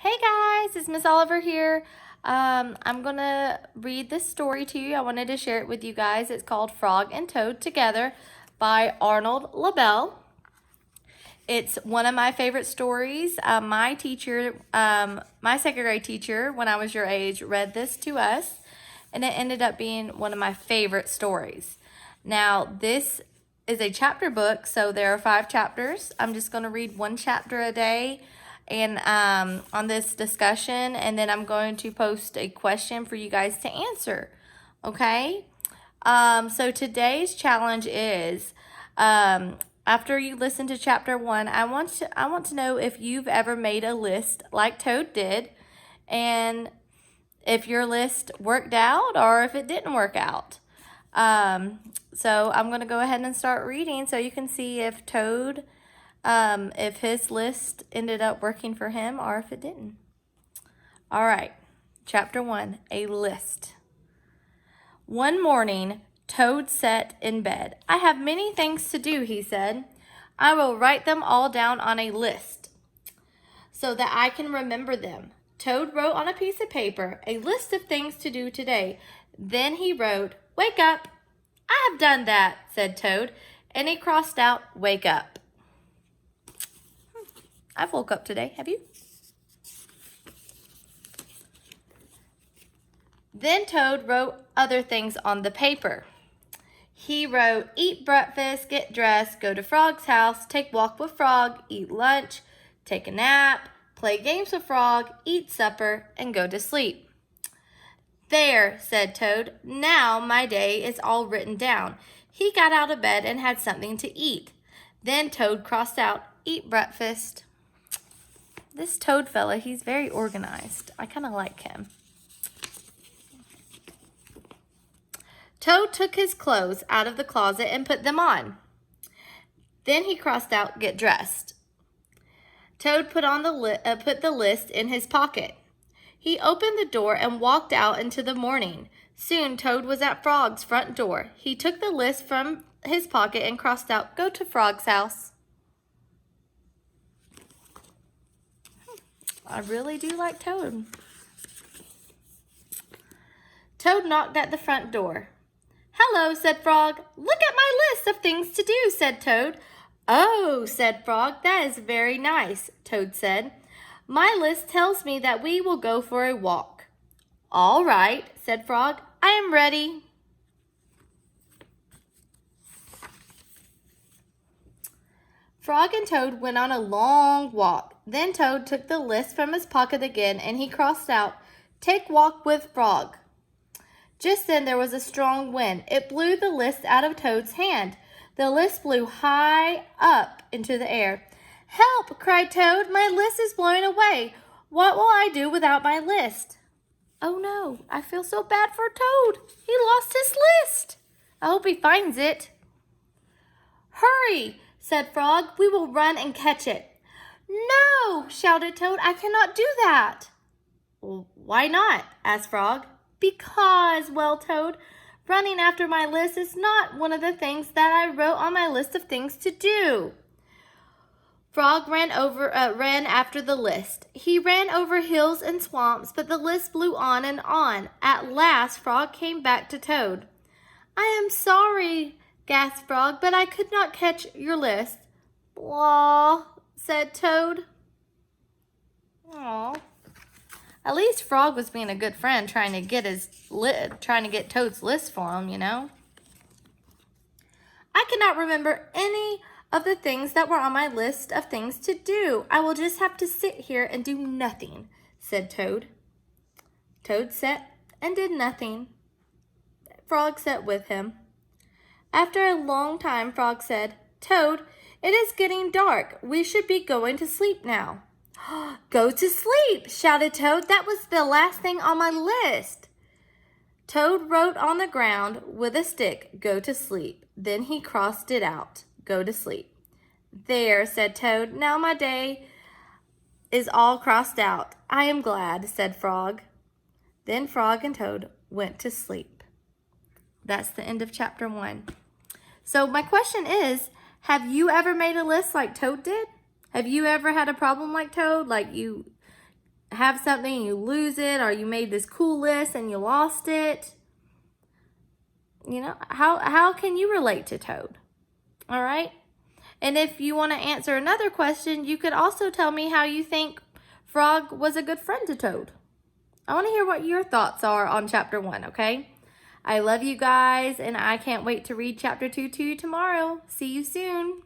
Hey guys, it's Miss Oliver here. I'm gonna read this story to you. I wanted to share it with you guys. It's called Frog and Toad Together by Arnold LaBelle. It's one of my favorite stories. My second grade teacher, when I was your age, read this to us, and it ended up being one of my favorite stories. Now, this is a chapter book, so there are 5 chapters. I'm just going to read one chapter a day and on this discussion, and then I'm going to post a question for you guys to answer. Okay? So today's challenge is after you listen to chapter 1, I want to know if you've ever made a list like Toad did, and if your list worked out or if it didn't work out. So I'm going to go ahead and start reading so you can see if Toad, if his list ended up working for him or if it didn't. All right, chapter 1, a list. One morning, Toad sat in bed. "I have many things to do," he said. "I will write them all down on a list so that I can remember them." Toad wrote on a piece of paper a list of things to do today. Then he wrote, "Wake up." "I have done that," said Toad, and he crossed out "wake up." I've woke up today. Have you? Then Toad wrote other things on the paper. He wrote, "Eat breakfast, get dressed, go to Frog's house, take walk with Frog, eat lunch, take a nap, play games with Frog, eat supper, and go to sleep." "There," said Toad. "Now my day is all written down." He got out of bed and had something to eat. Then Toad crossed out, "Eat breakfast." This Toad fella, he's very organized. I kind of like him. Toad took his clothes out of the closet and put them on. Then he crossed out, "Get dressed." Toad put the list in his pocket. He opened the door and walked out into the morning. Soon Toad was at Frog's front door. He took the list from his pocket and crossed out, "Go to Frog's house." I really do like Toad. Toad knocked at the front door. "Hello," said Frog. "Look at my list of things to do," said Toad. "Oh," said Frog, "that is very nice," Toad said. "My list tells me that we will go for a walk." "All right," said Frog. "I am ready." Frog and Toad went on a long walk. Then Toad took the list from his pocket again and he crossed out, "Take walk with Frog." Just then there was a strong wind. It blew the list out of Toad's hand. The list blew high up into the air. "Help!" cried Toad. "My list is blowing away. What will I do without my list?" "Oh no, I feel so bad for Toad. He lost his list. I hope he finds it." "Hurry!" said Frog. "We will run and catch it." "No!" shouted Toad. "I cannot do that." "Well, why not?" asked Frog. "Because," wailed Toad, "running after my list is not one of the things that I wrote on my list of things to do." Frog ran after the list. He ran over hills and swamps, but the list blew on and on. At last, Frog came back to Toad. "I am sorry," gasped Frog, "but I could not catch your list." "Blah," said Toad. Aw. At least Frog was being a good friend, trying to get Toad's list for him, you know. "I cannot remember any of the things that were on my list of things to do. I will just have to sit here and do nothing," said Toad. Toad sat and did nothing. Frog sat with him. After a long time, Frog said, "Toad, it is getting dark. We should be going to sleep now." "Go to sleep," shouted Toad. "That was the last thing on my list." Toad wrote on the ground with a stick, "Go to sleep." Then he crossed it out, "Go to sleep." "There," said Toad. "Now my day is all crossed out." "I am glad," said Frog. Then Frog and Toad went to sleep. That's the end of chapter 1. So my question is, have you ever made a list like Toad did? Have you ever had a problem like Toad? Like you have something and you lose it, or you made this cool list and you lost it. You know, how can you relate to Toad? All right. And if you want to answer another question, you could also tell me how you think Frog was a good friend to Toad. I want to hear what your thoughts are on chapter 1, okay? I love you guys, and I can't wait to read chapter 2 to you tomorrow. See you soon.